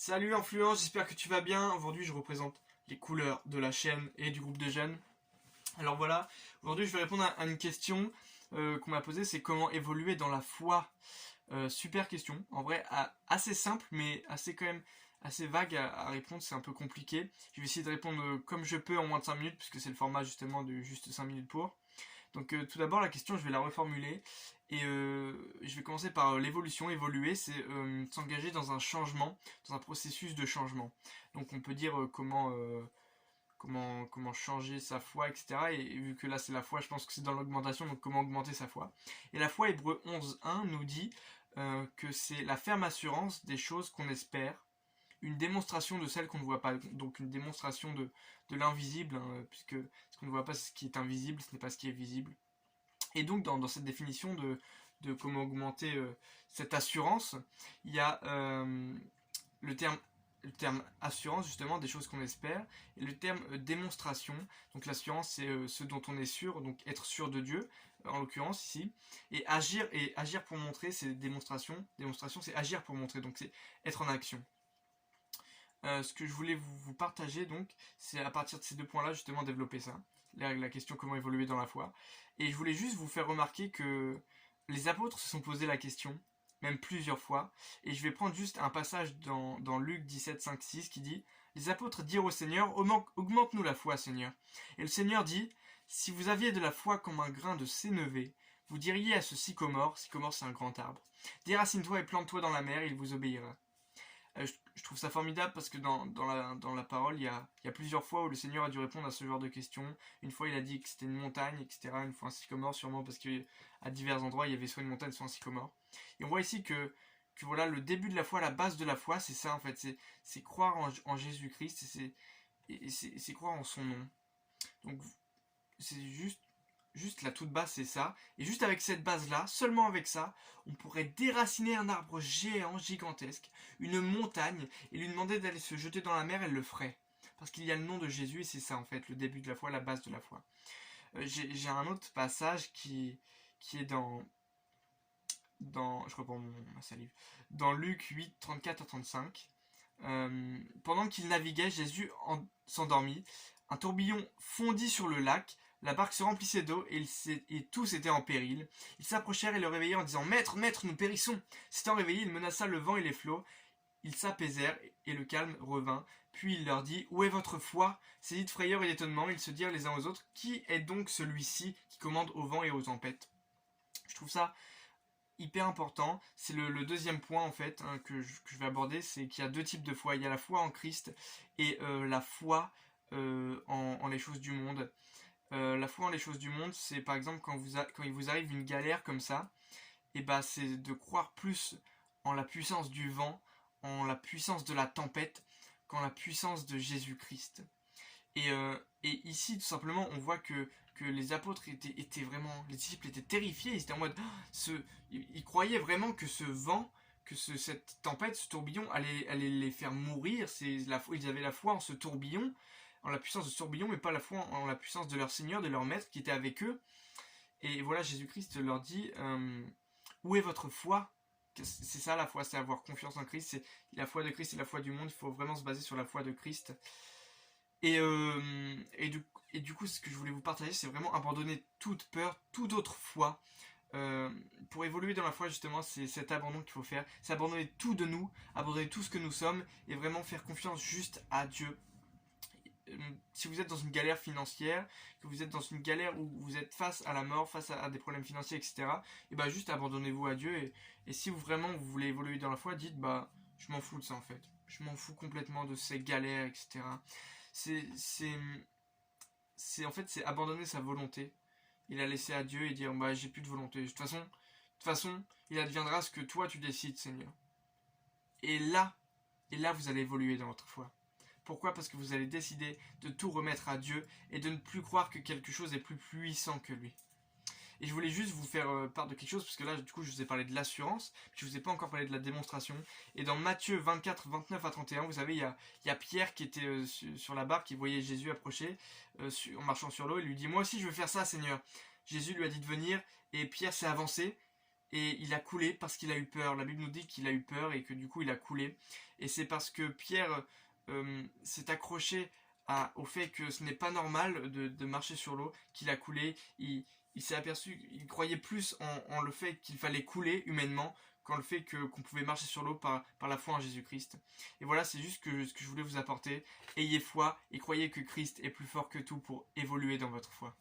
Salut Influence, j'espère que tu vas bien. Aujourd'hui je représente les couleurs de la chaîne et du groupe de jeunes. Alors voilà, aujourd'hui je vais répondre à une question qu'on m'a posée, c'est comment évoluer dans la foi. Super question, en vrai assez simple mais assez quand même assez vague à répondre, c'est un peu compliqué. Je vais essayer de répondre comme je peux en moins de 5 minutes puisque c'est le format justement de juste 5 minutes pour. Donc tout d'abord la question je vais la reformuler et je vais commencer par l'évolution. Évoluer c'est s'engager dans un changement, dans un processus de changement. Donc on peut dire comment changer sa foi, etc. Et vu que là c'est la foi, je pense que c'est dans l'augmentation, donc comment augmenter sa foi. Et la foi, Hébreux 11.1 nous dit que c'est la ferme assurance des choses qu'on espère, une démonstration de celles qu'on ne voit pas, donc une démonstration de l'invisible, hein, puisque ce qu'on ne voit pas c'est ce qui est invisible, ce n'est pas ce qui est visible. Et donc dans cette définition de comment augmenter cette assurance, il y a le terme assurance, justement, des choses qu'on espère, et le terme démonstration. Donc l'assurance, c'est ce dont on est sûr, donc être sûr de Dieu, en l'occurrence ici. Et agir pour montrer, c'est démonstration. Démonstration, c'est agir pour montrer, donc c'est être en action. Ce que je voulais vous partager, donc, c'est à partir de ces deux points-là, justement, développer ça. La question comment évoluer dans la foi. Et je voulais juste vous faire remarquer que les apôtres se sont posé la question, même plusieurs fois, et je vais prendre juste un passage dans Luc 17, 5, 6 qui dit « Les apôtres dirent au Seigneur, augmente-nous la foi, Seigneur. » Et le Seigneur dit « Si vous aviez de la foi comme un grain de sénévé, vous diriez à ce sycomore, sycomore c'est un grand arbre, déracine-toi et plante-toi dans la mer, il vous obéira. » Je trouve ça formidable parce que dans la parole, il y a plusieurs fois où le Seigneur a dû répondre à ce genre de questions. Une fois, il a dit que c'était une montagne, etc. Une fois, un sycomore, sûrement parce qu'à divers endroits, il y avait soit une montagne, soit un sycomore. Et on voit ici que voilà, le début de la foi, la base de la foi, c'est ça en fait. C'est croire en Jésus-Christ et c'est croire en son nom. Donc, c'est juste la toute base, c'est ça. Et juste avec cette base-là, seulement avec ça, on pourrait déraciner un arbre géant, gigantesque, une montagne, et lui demander d'aller se jeter dans la mer, elle le ferait. Parce qu'il y a le nom de Jésus, et c'est ça en fait, le début de la foi, la base de la foi. J'ai un autre passage qui est je reprends ma salive, dans Luc 8, 34 à 35. Pendant qu'il naviguait, Jésus s'endormit. Un tourbillon fondit sur le lac. La barque se remplissait d'eau et tous étaient en péril. Ils s'approchèrent et le réveillèrent en disant « Maître, maître, nous périssons !» S'étant réveillé, il menaça le vent et les flots. Ils s'apaisèrent et le calme revint. Puis il leur dit « Où est votre foi ?» Saisis de frayeur et d'étonnement, ils se dirent les uns aux autres « Qui est donc celui-ci qui commande au vent et aux tempêtes ?» Je trouve ça hyper important. C'est le deuxième point en fait hein, que je vais aborder, c'est qu'il y a deux types de foi. Il y a la foi en Christ et la foi en les choses du monde. La foi en les choses du monde, c'est par exemple quand il vous arrive une galère comme ça, et bah c'est de croire plus en la puissance du vent, en la puissance de la tempête, qu'en la puissance de Jésus-Christ. Et ici, tout simplement, on voit que les apôtres étaient vraiment, les disciples étaient terrifiés, ils étaient en mode, ils croyaient vraiment que ce vent, cette tempête, ce tourbillon allait les faire mourir. Ils avaient la foi en ce tourbillon, en la puissance de ce tourbillon, mais pas la foi en la puissance de leur Seigneur, de leur Maître qui était avec eux. Et voilà, Jésus-Christ leur dit, où est votre foi? C'est ça la foi, c'est avoir confiance en Christ, c'est la foi de Christ et la foi du monde, il faut vraiment se baser sur la foi de Christ. Et du coup, ce que je voulais vous partager, c'est vraiment abandonner toute peur, toute autre foi. Pour évoluer dans la foi, justement, c'est cet abandon qu'il faut faire. C'est abandonner tout de nous, abandonner tout ce que nous sommes, et vraiment faire confiance juste à Dieu. Si vous êtes dans une galère financière, que vous êtes dans une galère où vous êtes face à la mort, face à des problèmes financiers, etc., et bah juste abandonnez-vous à Dieu. Et si vous voulez évoluer dans la foi, dites bah je m'en fous de ça en fait. Je m'en fous complètement de ces galères, etc. C'est en fait c'est abandonner sa volonté et la laisser à Dieu et dire bah j'ai plus de volonté. De toute façon, il adviendra ce que toi tu décides, Seigneur. Et là vous allez évoluer dans votre foi. Pourquoi? Parce que vous allez décider de tout remettre à Dieu et de ne plus croire que quelque chose est plus puissant que lui. Et je voulais juste vous faire part de quelque chose, parce que là, du coup, je vous ai parlé de l'assurance, je vous ai pas encore parlé de la démonstration. Et dans Matthieu 24, 29 à 31, vous savez, il y a Pierre qui était sur la barque, qui voyait Jésus approcher en marchant sur l'eau, et lui dit « Moi aussi, je veux faire ça, Seigneur. » Jésus lui a dit de venir, et Pierre s'est avancé, et il a coulé parce qu'il a eu peur. La Bible nous dit qu'il a eu peur et que du coup il a coulé. Et c'est parce que Pierre s'est accroché au fait que ce n'est pas normal de marcher sur l'eau qu'il a coulé. Il s'est aperçu, il croyait plus en le fait qu'il fallait couler humainement qu'en le fait qu'on pouvait marcher sur l'eau par la foi en Jésus-Christ. Et voilà, c'est juste ce que je voulais vous apporter. Ayez foi et croyez que Christ est plus fort que tout pour évoluer dans votre foi.